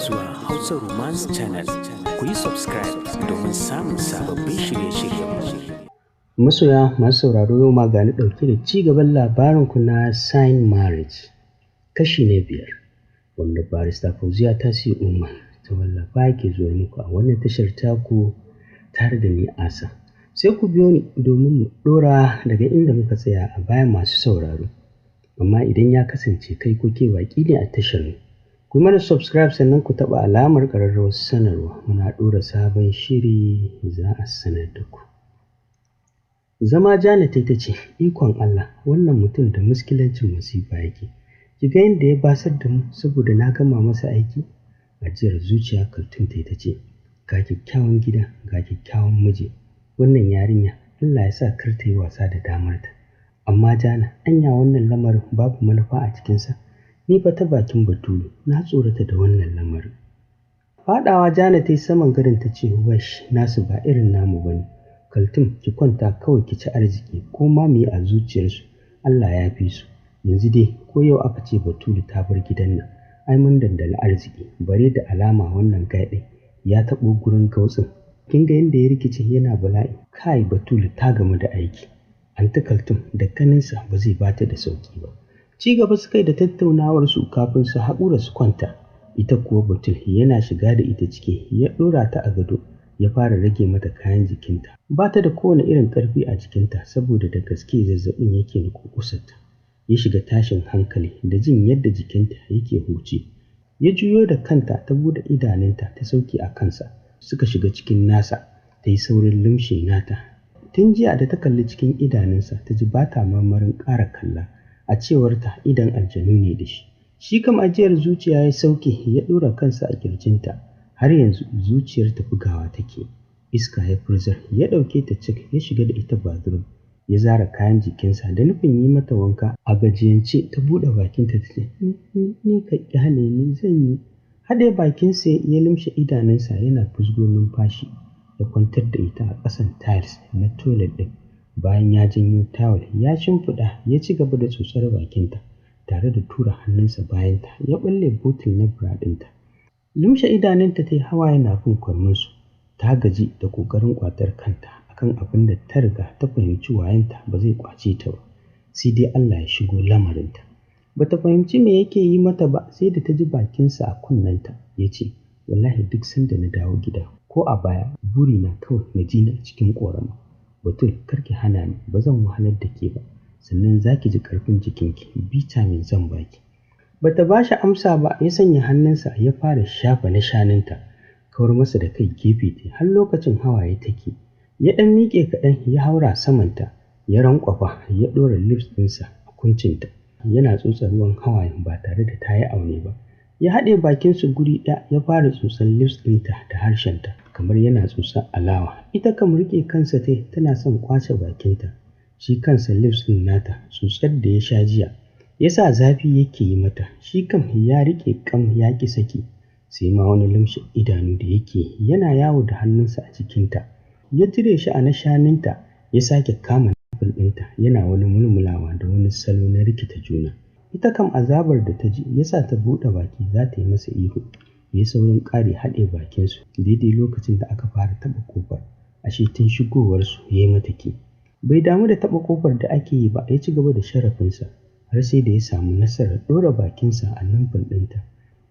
zuwa Hausa Romance Channel. Ku yi subscribe domin samun sababbin shirye-shiryenmu. Masoya masu sauraro yau ma gani ɗauke da ci gaban labarin ku na Sign Marriage kashi na 5 wanda barista Fauziya Tasiu Umar ta wallafa ke zuwa muku a wannan tashar taku tare da ni Asa. Sai ku biyo ni domin mu ɗora daga inda muka tsaya a baya masu sauraro. Amma idan ya kasance kai kuke baƙi ne a tashar mu, ku mana subscribe sannan ku taɓa alamar ƙararrawar sanarwa, muna ɗora sabon shiri za a sanar da ku. Zama Janet ta ce, ikon Allah, wannan mutum da muskilancin masifa yake. Ki ga yadda ya basar da mu saboda na gama masa aiki? Ajiyar zuciya Kaltum ta ce, ga kyakkyawan gida, ga kyakkyawan miji. Wannan yarinya Allah ya sa kar ta yi wasa da damarta. Amma Jana, anya wannan lamarin babu manufa a cikinsa? Ni fa ta bakin Batulu na tsorata da wannan lamarin. Faɗawa Jana ta yi saman gadon ta ce, wash, nasu ba irin namu bane. Kaltum, ki kwanta kawai ki ci arziki ko ma mu yi a zuciyarsu, Allah ya fi su. Yanzu dai ko yau aka ce Batulu ta bar gidan nan, ai mun dandali arziki, bare da alama wannan gaɗin ya taɓo gurin gautsin. Kin ga yadda ya rikice yana bala'i, kai Batulu ta gamu da aiki. Anti Kaltum da ganinsa ba zai bata da sauki ba. Ci gaba suka yi da tattaunawarsu kafin su haƙura su kwanta. Ita kuwa Batul yana shiga da ita ciki ya ɗora ta a gado ya fara rage mata kayan jikinta. Ba ta da kowane irin ƙarfi a jikinta saboda da gaske zazzaɓin yake na kukusarta. Ya shiga tashin hankali da jin yadda jikinta yake huce. Ya juyo da kanta ta buɗe idanunta ta sauke a kansa. Suka shiga cikin nasa, ta yi saurin lumshe nata. Tun jiya da ta kalli cikin idanunsa ta ji ba ta marmarin ƙara kalla. A cewarta idan aljanu ne da shi. Shi kam ajiyar zuciya ya sauke ya ɗora kansa a ƙirjinta. Har yanzu zuciyar ta bugawa take. Iska ya furzar ya ɗauke ta cik ya shiga da ita bathroom. Ya zara kayan jikinsa da nufin yi mata wanka. A gajiyance ta buɗe bakinta ta ce, ni ka ƙyale ni zan yi. Haɗe bakinsa ya lumshe idanunsa yana fusgo numfashi. Ya kwantar da ita a ƙasan tiles na toilet ɗin. Bayan ya janyo tawul ya shimfiɗa ya ci gaba da tsotsar bakinta tare da tura hannunsa bayanta ya ɓalle botul na bra ɗinta. Lumshe idanunta ta yi hawaye na fin kwarminsu. Ta gaji da ƙoƙarin ƙwatar kanta akan abin da ta riga ta fahimci wayanta ba zai ƙwace ta ba. Sai dai Allah ya shigo lamarinta. Ba ta fahimci me yake yi mata ba sai da ta ji bakinsa a kunnenta ya ce, wallahi duk sanda na dawo gida ko a baya burina kawai na ji na cikin ƙorama. Batul, karki hana ni, ba zan wahalar da ke ba, sannan za ki ji ƙarfin jikinki, vitamin zan baki. Ba ta ba shi amsa ba, ya sanya hannunsa ya fara shafa na shanunta, kawar masa da kai gefe ta har lokacin hawaye take. Ya ɗan miƙe kaɗan ya haura samanta, ya rankwafa ya ɗora lips ɗinsa a kuncinta, yana tsotsa ruwan hawayen ba tare da ta yi aune ba. Ya haɗe bakinsu guri ɗaya ya fara tsotsan lips ɗinta da harshenta kamar yana tsotsan alawa. Ita kam riƙe kansa tana son ƙwace bakinta. Shi kansa lips ɗin nata tsotsar da ya sha jiya ya sa zafi yake yi mata. Shi kam ya riƙe ƙam ya ƙi saki. Sai ma wani lumshe idanu da yake yana yawo da hannunsa a cikinta. Ya cire shi a na shanunta ya sake kama nufin ɗinta yana wani mulmulawa da wani salo na rikita juna. Ita kam azabar da ta ji ya sa ta buɗe baki za ta yi masa ihu. Ya yi saurin ƙare haɗe bakinsu daidai lokacin da aka fara taɓa ƙofar. Ashe tun shigowarsu ya yi mata ke. Bai damu da taɓa ƙofar da ake yi ba, ya ci gaba da sharafinsa har sai da ya samu nasarar ɗora bakinsa a numfin ɗinta.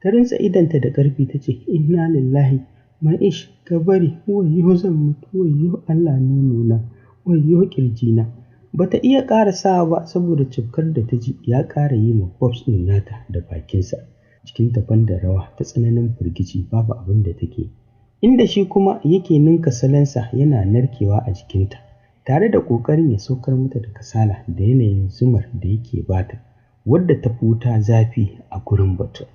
Ta rinsa idanta da ƙarfi ta ce, inna lillahi, Ma'ish, ka bari, wayyo zan mutu, wayyo Allah nuna, wayyo ƙirjina. Ba ta iya ƙarasawa ba saboda cifkar da ta ji ya ƙara yi ma Bobs ɗin nata da bakinsa. Jikinta ban da rawa ta tsananin firgici babu abin da take. Inda shi kuma yake ninka salansa yana narkewa a jikinta, tare da ƙoƙarin ya saukar mata da kasala da yanayin zumar da yake bata, wadda ta fi wuta zafi a gurin Batul.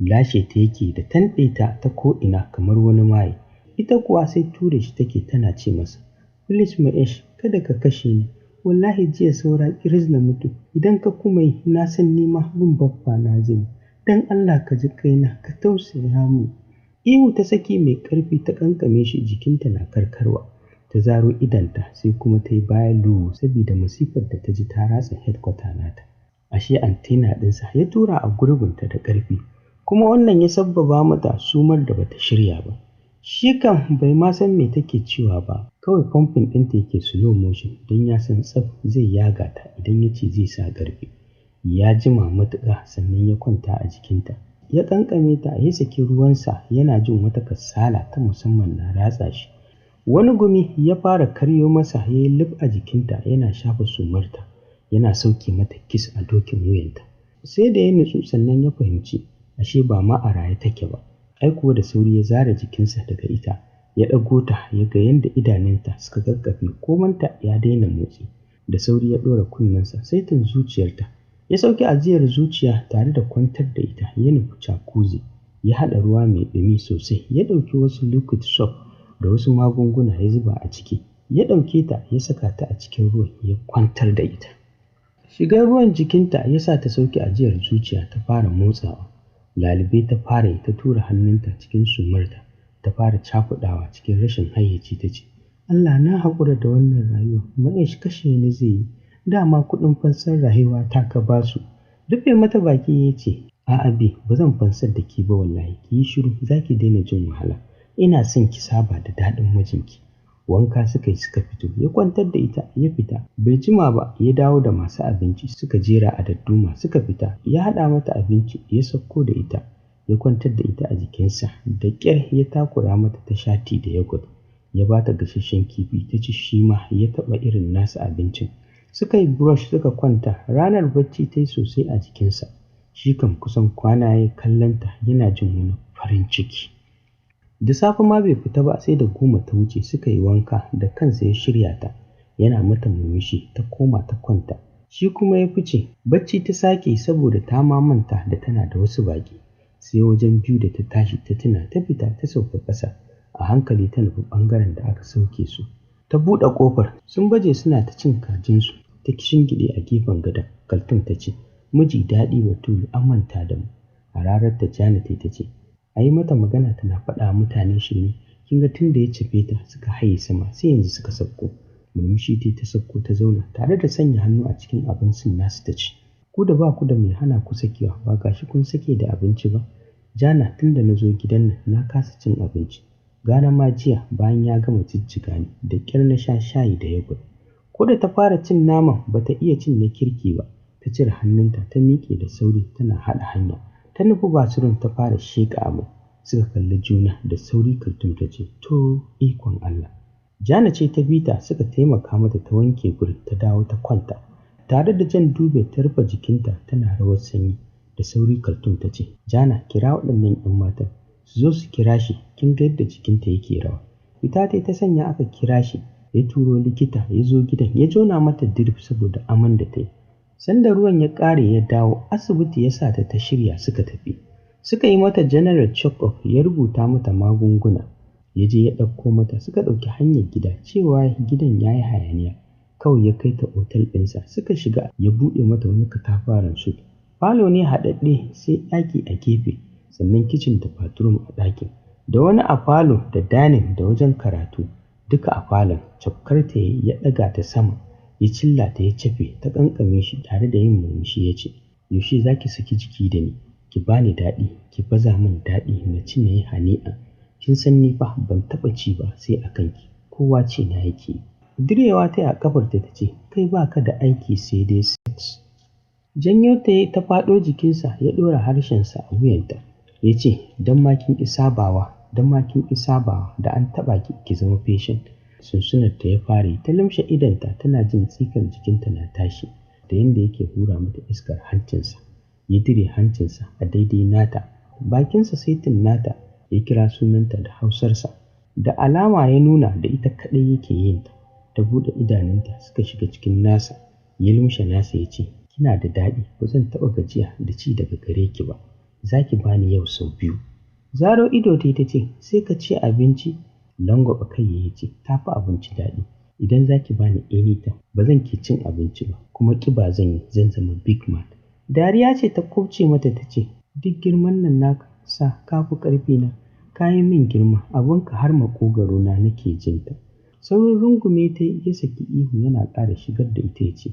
Lashe ta yake da tanɗe ta ko'ina kamar wani maye. Ita kuwa sai ture shi take tana ce masa, Please Ma'ish, kada ka kashe ni. Wallahi jiya saura ƙiris na mutu. Idan ka kuma yi na san nima bin babba na zai. Dan Allah ka ji kaina ka tausaya mu. Ihu ta saki mai ƙarfi ta ƙanƙame shi jikinta na karkarwa. Ta zaro idanta sai kuma ta yi bayan luwu saboda masifar da ta ji ta ratsa headquarter nata. Ashe antena ɗinsa ya tura a gurbinta da ƙarfi. kuma wannan ya sabbaba mata sumar da bata shirya ba. Shi kam bai ma san me take cewa ba, kawai pumping ɗinta yake slow motion don ya san tsaf zai yaga ta idan ya ce zai sa ƙarfi. Ya jima matuƙa sannan ya kwanta a jikinta. Ya ƙanƙame ta ya saki ruwansa yana jin wata kasala ta musamman na ratsa shi. Wani gumi ya fara karyo masa ya yi lif a jikinta yana shafa sumarta, yana sauke mata kiss a dokin wuyanta. Sai da ya nutsu sannan ya fahimci ashe ba ma a raye take ba. Ai kuwa da sauri ya zare jikinsa daga ita, ya ɗago ta ya ga yadda idanunta suka gaggafe komanta ya daina motsi. Da sauri ya ɗora kunnensa saitin zuciyarta. Ya sauke ajiyar zuciya tare da kwantar da ita ya nufi jacuzzi. Ya haɗa ruwa mai ɗumi sosai, ya ɗauki wasu liquid soap da wasu magunguna ya zuba a ciki. Ya ɗauke ta ya saka ta a cikin ruwan ya kwantar da ita. Shigar ruwan jikinta ya sa ta sauke ajiyar zuciya ta fara motsawa. Lalube ta fara ta tura hannunta cikin sumarta, ta fara cakuɗawa cikin rashin hayyaci ta ce, Allah na haƙura da wannan rayuwa, Mahesh kashe ni zai yi, dama kuɗin fansar rayuwa ta ka ba su. Rufe mata baki ya ce, a'a be, ba zan fansar da ke ba wallahi, ki yi shiru za ki daina jin wahala. Ina son ki saba da daɗin mijinki. Wanka suka yi suka fito, ya kwantar da ita ya fita. Bai jima ba ya dawo da masu abinci suka jera a dadduma suka fita. Ya haɗa mata abinci ya sauko da ita, ya kwantar da ita a jikinsa. Da ƙyar ya takura mata ta sha tea da yogurt. Ya ba ta gasasshen kifi ta ci shi ma ya taɓa irin nasa abincin. Suka yi brush suka kwanta. Ranar bacci ta yi sosai a jikinsa. Shi kam kusan kwana ya kallonta yana jin wani farin ciki. Da safe ma bai fita ba sai da 10 ta wuce suka yi wanka da kansa ya shirya ta. Yana mata murmushi ta koma ta kwanta. Shi kuma ya fice. Bacci ta sake saboda ta ma manta da tana da wasu baƙi. Sai wajen 2 da ta tashi ta tuna ta fita ta sauka ƙasa. A hankali ta nufi ɓangaren da aka sauke su. Ta buɗe ƙofar. Sun baje suna ta cin kajinsu. Ta kishingiɗe a gefen gadon. Kaltum ta ce, miji daɗi Batulu an manta da mu. A ranar ta Janet ta ce, a yi mata magana tana faɗa mutane shirme. Kin ga tun da ya cefe ta suka haye sama sai yanzu suka sauko. Murmushi ta sauko ta zauna tare da sanya hannu a cikin abincin nasu ta ce, ku da ba ku da mai hana ku sakewa ba gashi kun sake da abinci ba. Jana tun da na zo gidan nan na kasa cin abinci. Gana ma jiya bayan ya gama jijjiga ni da ƙyar na sha shayi da yogurt. Ko da ta fara cin naman ba ta iya cin na kirki ba. Ta cire hannunta ta miƙe da sauri tana haɗa hanya. Ta nufi basurin ta fara sheƙa abu. Suka kalli juna da sauri Kaltum ta ce, to ikon Allah. Jana ce ta bi ta suka taimaka mata ta wanke gurin ta dawo ta kwanta. Tare da jan dube ta rufe jikinta tana rawar sanyi. Da sauri Kaltum ta ce, Jana kira waɗannan 'yan matan su zo su kira shi, kin ga yadda jikinta yake rawa. Fita ta sanya aka kira shi, ya turo likita ya zo gidan ya jona mata drip saboda aman da ta yi. Sanda ruwan ya ƙare ya dawo asibiti ya sa ta shirya suka tafi. Suka yi mata general check-up ya rubuta mata magunguna. Ya je ya ɗauko mata suka ɗauki hanyar gida cewa gidan ya yi hayaniya. Kawai ya kai ta otal ɗinsa suka shiga ya buɗe mata wani katafaren suite. Falo ne haɗaɗɗe sai ɗaki a gefe sannan kicin da bathroom a ɗakin. Da wani a falo da dining da wajen karatu duka a falon. Cafkar ta ya ɗaga ta sama. Ya cilla ta ya cafe ta ƙanƙame shi tare da yin murmushi ya ce, yaushe za ki saki jiki da ni, ki bani daɗi, ki baza min daɗi na ci na yi hani'a. Kin san ni fa ban taɓa ci ba sai a kanki, kowa ce na yake. Direwa ta yi a ƙafarta ta ce, kai ba ka da aiki sai dai sex. Janyo ta yi ta faɗo jikinsa ya ɗora harshensa a wuyanta. Ya ce, don ma kin ƙi sabawa da an taɓa ki zama patient. Sunsunar ta ya fara ta limshe idanta tana jin tsikar jikinta na tashi da yadda yake hura mata iskar hancinsa. Ya dire hancinsa a daidai nata, bakinsa saitin nata ya kira sunanta da hausarsa. Da alama ya nuna da ita kaɗai yake yin ta. Ta buɗe idanunta suka shiga cikin nasa. Ya limshe nasa ya ce, kina da daɗi ba zan taɓa gajiya da ci daga gare ki ba. Za ki bani yau sau 2. Zaro ido ta ce, sai ka ci abinci. Langwaɓa kai ya ce, ta fi abinci daɗi. Idan za ki bani anytime ba zan ke cin abinci ba kuma ƙiba zan zama big man. Dariya ce ta kubce mata ta ce, duk girman nan naka sa ka fi ƙarfi na, ka yi min girma abinka har maƙogwaro na nake jinta. Saurin rungume ta ya saki ihu yana ƙara shigar da ita ya ce,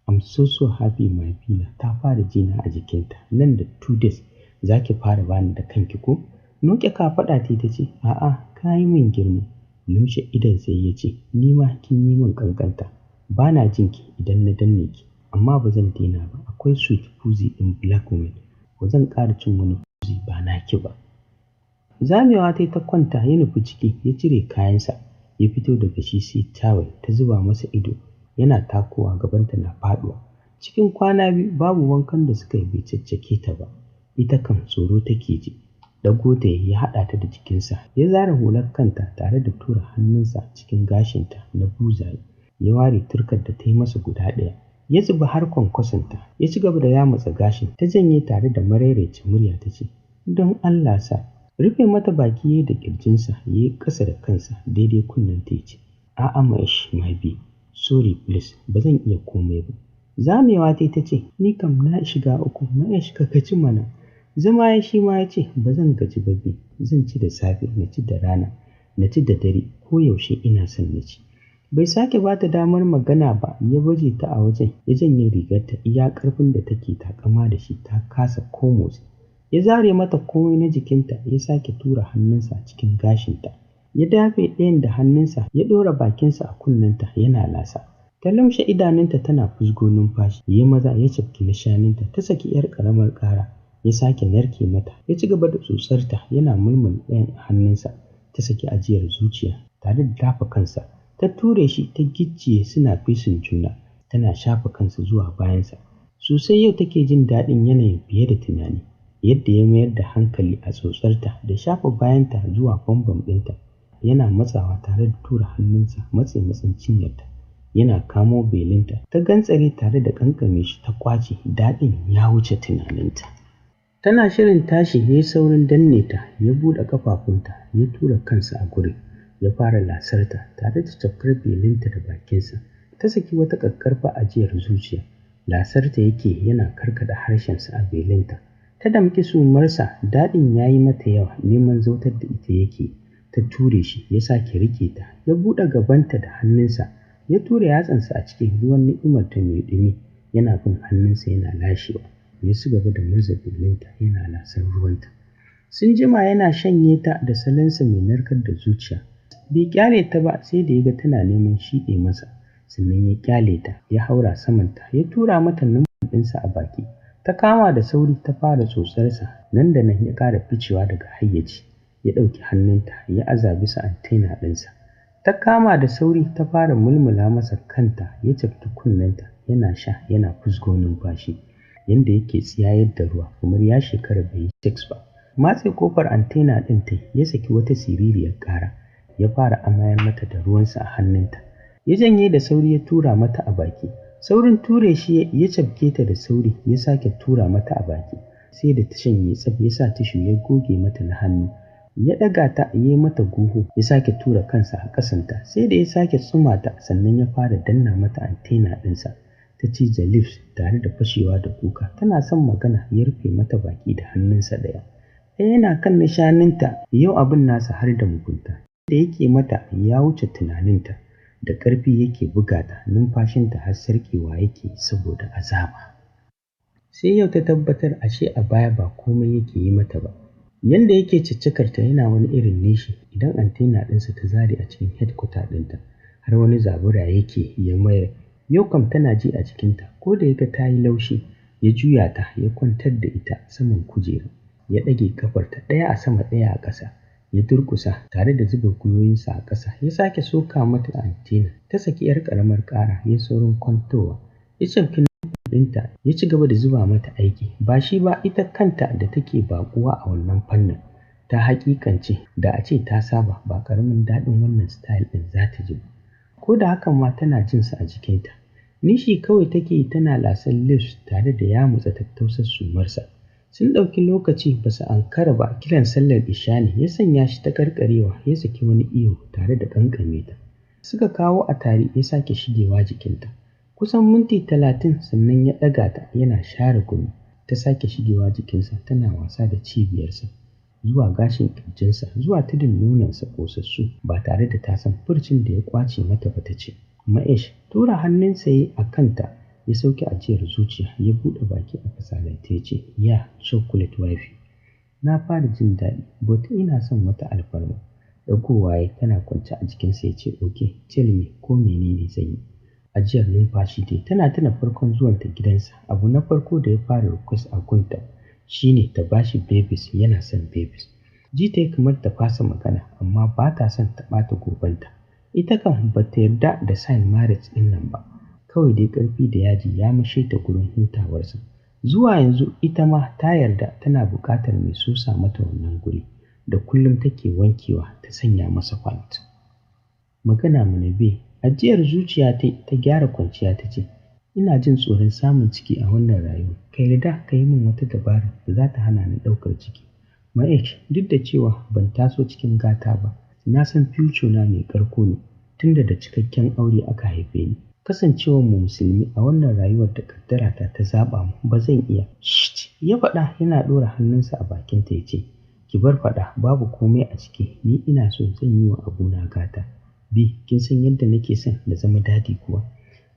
I'm so happy my Bina ta fara jina a jikinta nan da 2 days za ki fara bani da kanki ko? Noƙe kafaɗa ta ce, a'a ka yi min girma. Lumshe idon sai ya ce, ni ma kin yi min ƙanƙanta. Ba na jin ki idan na danne ki, amma ba zan daina ba. Akwai sweet pussy ɗin black woman. Ba zan ƙara cin wani pussy ba naki ba. Zamewa ta kwanta ya nufi ciki ya cire kayansa ya fito daga shi sai tawul ta zuba masa ido yana takowa gabanta na faɗuwa. Cikin kwana 2 babu wankan da suka yi bai caccake ta ba. Ita kam tsoro take ji. Ɗago ta ya haɗa ta da jikinsa ya zare hular kanta tare da tura hannunsa cikin gashinta na buzaye. Ya ware turkar da ta yi masa guda ɗaya. Ya zuba har kwankwasonta ya ci gaba da yamutsa gashin. Ta janye tare da maraice murya ta ce, don Allah sa. Rufe mata baki ya da ƙirjinsa ya yi ƙasa da kansa daidai kunnen ta ce, a'a my babe, sorry please, ba zan iya komai ba. Zamewa ta ce, ni kam na shiga uku, na shiga gaji mana. Zama ya shi ma ya ce, ba zan gaji ba babe, zan ci da safe, na ci da rana, na ci da dare, ko yaushe ina son na ci. Bai sake ba ta damar magana ba, ya baje ta a wajen, ya janye rigarta iya ƙarfin da take takama da shi ta kasa ko motsi. Ya zare mata komai na jikinta ya sake tura hannunsa cikin gashinta. Ya dafe ɗayan da hannunsa ya ɗora bakinsa a kunnenta yana lasa. Ta lumshe idanunta tana fusgo numfashi. Ya maza ya cafki na shanunta ta saki 'yar ƙaramar ƙara. Ya sake narke mata ya ci gaba da tsotsarta yana mulmul ɗayan a hannunsa. Ta saki ajiyar zuciya tare da dafa kansa. Ta ture shi ta gicciye suna fesin juna tana shafa kansa zuwa bayansa. Sosai yau take jin daɗin yanayin fiye da tunani. Yadda ya mayar da hankali a tsotsarta da shafa bayanta zuwa bambam ɗinta yana matsawa tare da tura hannunsa matsin cinyarta yana kamo belinta ta gantsare tare da ƙanƙame shi ta ƙwace. Daɗin ya wuce tunaninta. Tana shirin tashi ya yi saurin danne ta ya buɗe ƙafafunta ya tura kansa a gurin ya fara lasarta tare da cafkar belinta da bakinsa. Ta saki wata ƙaƙƙarfa ajiyar zuciya. Lasarta yake yana karkaɗa harshensa a belinta. Ta damƙi sumarsa, daɗin ya yi mata yawa, neman zautar da ita yake. Ta ture shi ya sake riƙe ta ya buɗe gabanta da hannunsa ya tura yatsansa a cikin ruwan ni'imarta mai ɗumi yana bin hannunsa yana lashewa. Ya ci gaba da murza belinta yana lasar ruwanta. Sun jima yana shanye ta da salansa mai narkar da zuciya. Bai ƙyale ta ba sai da ya ga tana neman shiɗe masa, sannan ya ƙyale ta ya haura samanta ya tura mata numfashin ɗinsa a baki. Ta kama da sauri ta fara tsotsarsa, nan da nan ya ƙara ficewa daga hayyaci. Ya ɗauki hannunta ya aza bisa antena ɗinsa. Ta kama da sauri ta fara mulmula masa kanta ya cafki kunnenta yana sha yana fusgo numfashi yanda yake tsiyayar da ruwa kamar ya shekara bai yi sex ba. Matse kofar antena ɗin ta ya saki wata siririyar ƙara ya fara amayar mata da ruwansa a hannunta. Ya janye da sauri ya tura mata a baki. Saurin ture shi ya cafke ta da sauri ya sake tura mata a baki. Sai da ta shanye tsaf ya sa tishu ya goge mata na hannu. Ya ɗaga ta ya yi mata goho ya sake tura kansa a ƙasanta. Sai da ya sake tsuma ta sannan ya fara danna mata antena ɗinsa. Ta cije lips tare da fashewa da kuka. Tana son magana ya rufe mata baki da hannunsa ɗaya. Ɗaya yana kan nishaninta. Yau abin nasa har da mugunta. Da yake mata ya wuce tunaninta. Da ƙarfi yake buga ta, numfashinta har sarƙewa yake saboda azaba. Sai yau ta tabbatar ashe a baya ba komai yake yi mata ba. Yanda yake ciccikarta yana wani irin nishi idan antena ɗinsa ta zare a cikin headquarter ɗinta, har wani zabura yake ya mayar. Yau kam tana ji a jikinta, ko da yaga ta yi laushi ya juya ta ya kwantar da ita saman kujera. Ya ɗage ƙafarta ɗaya a sama ɗaya a ƙasa. Ya durƙusa tare da zuba gwiwoyinsa a ƙasa ya sake soka mata antena. Ta saki 'yar ƙaramar ƙara ya saurin kwantowa. Ya cafki ɗinta ya ci gaba da zuba mata aiki. Ba shi ba ita kanta da take baƙuwa a wannan fannin ta haƙiƙance da a ce ta saba ba ƙaramin daɗin wannan style ɗin za ta ji ba. Ko da hakan ma tana jin sa a jikinta. Nishi kawai take tana lasan lips tare da yamutsa tattausar sumarsa. Sun ɗauki lokaci ba su ankara ba. Kiran sallar isha ne ya sanya shi ta ƙarƙarewa ya saki wani iyo tare da ƙanƙame ta. Suka kawo a tare ya sake shigewa jikinta. Kusan minti 30 sannan ya ɗaga ta yana share gumi. Ta sake shigewa jikinsa tana wasa da cibiyarsa zuwa gashin ƙirjinsa zuwa tudun nononsa ƙosassu ba tare da ta san furcin da ya ƙwace mata ba ta ce. Ma'ish tura hannunsa ya a kanta ya sauke ajiyar zuciya ya buɗe baki a fasalance ya ce, ya chocolate wife, Na fara jin daɗi, but ina son wata alfarma. Ɗagowa ya tana kwance a jikinsa ya ce, "Okay, tell me ko menene zan yi?" Ajiyar numfashi dai tana tuna farkon zuwanta gidansa. Abu na farko da ya fara request a gunta shine ta bashi babies, yana son babies. Ji ta yi kamar ta fasa magana amma ba ta son ta ɓata gobanta. Ita kan ba ta yarda da sign marriage ɗin nan ba. Kawai dai ƙarfi da yaji ya mashe ta gurin hutawarsa. Zuwa yanzu ita ma ta yarda tana buƙatar mai sosa mata wannan guri da kullum take wankewa ta sanya masa pant. Magana mana be, ajiyar zuciya ta gyara kwanciya ta ce, "Ina jin tsoron samun ciki a wannan rayuwa. Ka yarda ka yi min wata dabara da za ta hana ni ɗaukar ciki. Ma'aik, duk da cewa ban taso cikin gata ba, na san future na mai ƙarko ne tunda da cikakken aure aka haife ni. Kasancewar mu musulmi a wannan rayuwar da kaddara ta zaɓa mu ba zan iya." Shit! Ya faɗa yana ɗora hannunsa a bakinta ya ce, "Ki bar faɗa, babu komai a ciki, ni ina so zan yi wa abuna gata. Bi, kin san yadda nake son na zama dadi kuwa."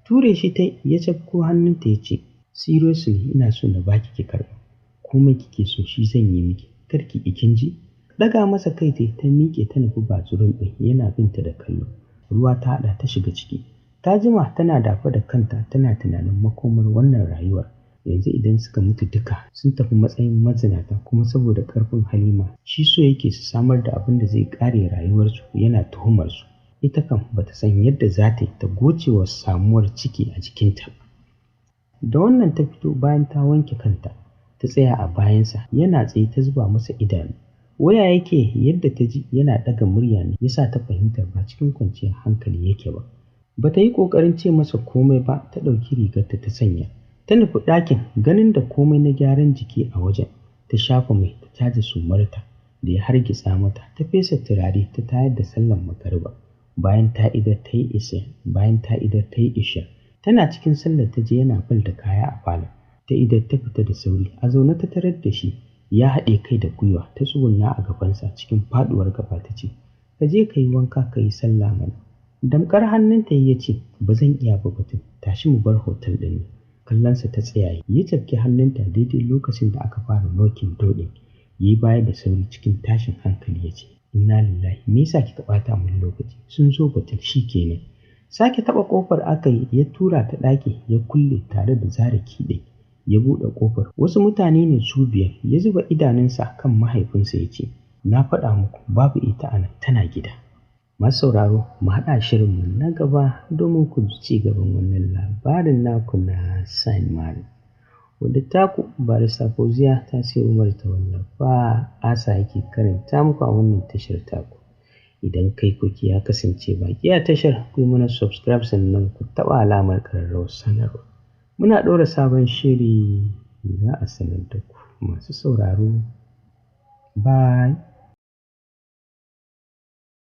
Ture shi ta ya cafko hannunta ya ce, "Seriously ina so na baki ki karɓa. Komai kike so shi zan yi miki. Kar ki ƙi kin ji?" Ɗaga masa kai ta miƙe ta nufi bathroom ɗin yana binta da kallo. Ruwa ta haɗa ta shiga ciki. Ta jima tana dafa da kanta tana tunanin makomar wannan rayuwar. Yanzu idan suka mutu duka sun tafi matsayin mazinata kuma saboda ƙarfin Halima shi so yake su samar da abin da zai ƙare rayuwarsu yana tuhumar su. Ita kam bata san yadda za ta yi ta goce wa samuwar ciki a jikinta. Da wannan ta fito bayan ta wanke kanta ta tsaya a bayansa yana tsaye ta zuba masa idanu. Waya yake yadda ta ji yana ɗaga murya ne yasa ta fahimta ba cikin kwanciyar hankali yake ba. Bata yi ƙoƙarin ce masa komai ba, ta ɗauki rigarta ta sanya. Ta nufi ɗakin ganin da komai na gyaran jiki a wajen. Ta shafa mai ta caja sumarta da ya hargitsa mata. Ta fesa turare ta tayar da sallar magariba. Bayan ta idar ta yi isha. Tana cikin sallar ta je yana fal da kaya a falon. Ta idar ta fita da sauri. A zaune ta tarar da shi ya haɗe kai da gwiwa. Ta tsugunna a gabansa cikin faɗuwar gaba ta ce, "Ka je ka yi wanka ka yi sallah mana." Damƙar hannunta ya ce, "Ba zan iya ba Batun, tashi mu bar hotel ɗin nan." Kallonsa ta tsaya ya cafke hannunta daidai lokacin da aka fara nokin doɗin. Ya yi baya da sauri cikin tashin hankali ya ce, "Inna lillahi, me yasa kika ɓata min lokaci? Sun zo Batun shi kenan." Sake taɓa ƙofar aka yi ya tura ta ɗaki ya kulle tare da zare kiɗe. Ya buɗe ƙofar. Wasu mutane ne su biyar. Ya zuba idanunsa kan mahaifinsa ya ce, "Na faɗa muku babu ita a nan, tana gida." Masu sauraro, mu haɗa shirinmu na gaba domin ku ji ci gaban wannan labarin naku na Sign Marriage. Wadda taku Barista Fauziya Tasi'u Umar ta wallafa, Asa yake karanta muku a wannan tashar taku. Idan kai kuke ya kasance baki a tashar, ku yi mana subscribe sannan ku taɓa alamar ƙararrawar sanarwa. Muna ɗora sabon shiri za a sanar da ku. Masu sauraro, bye.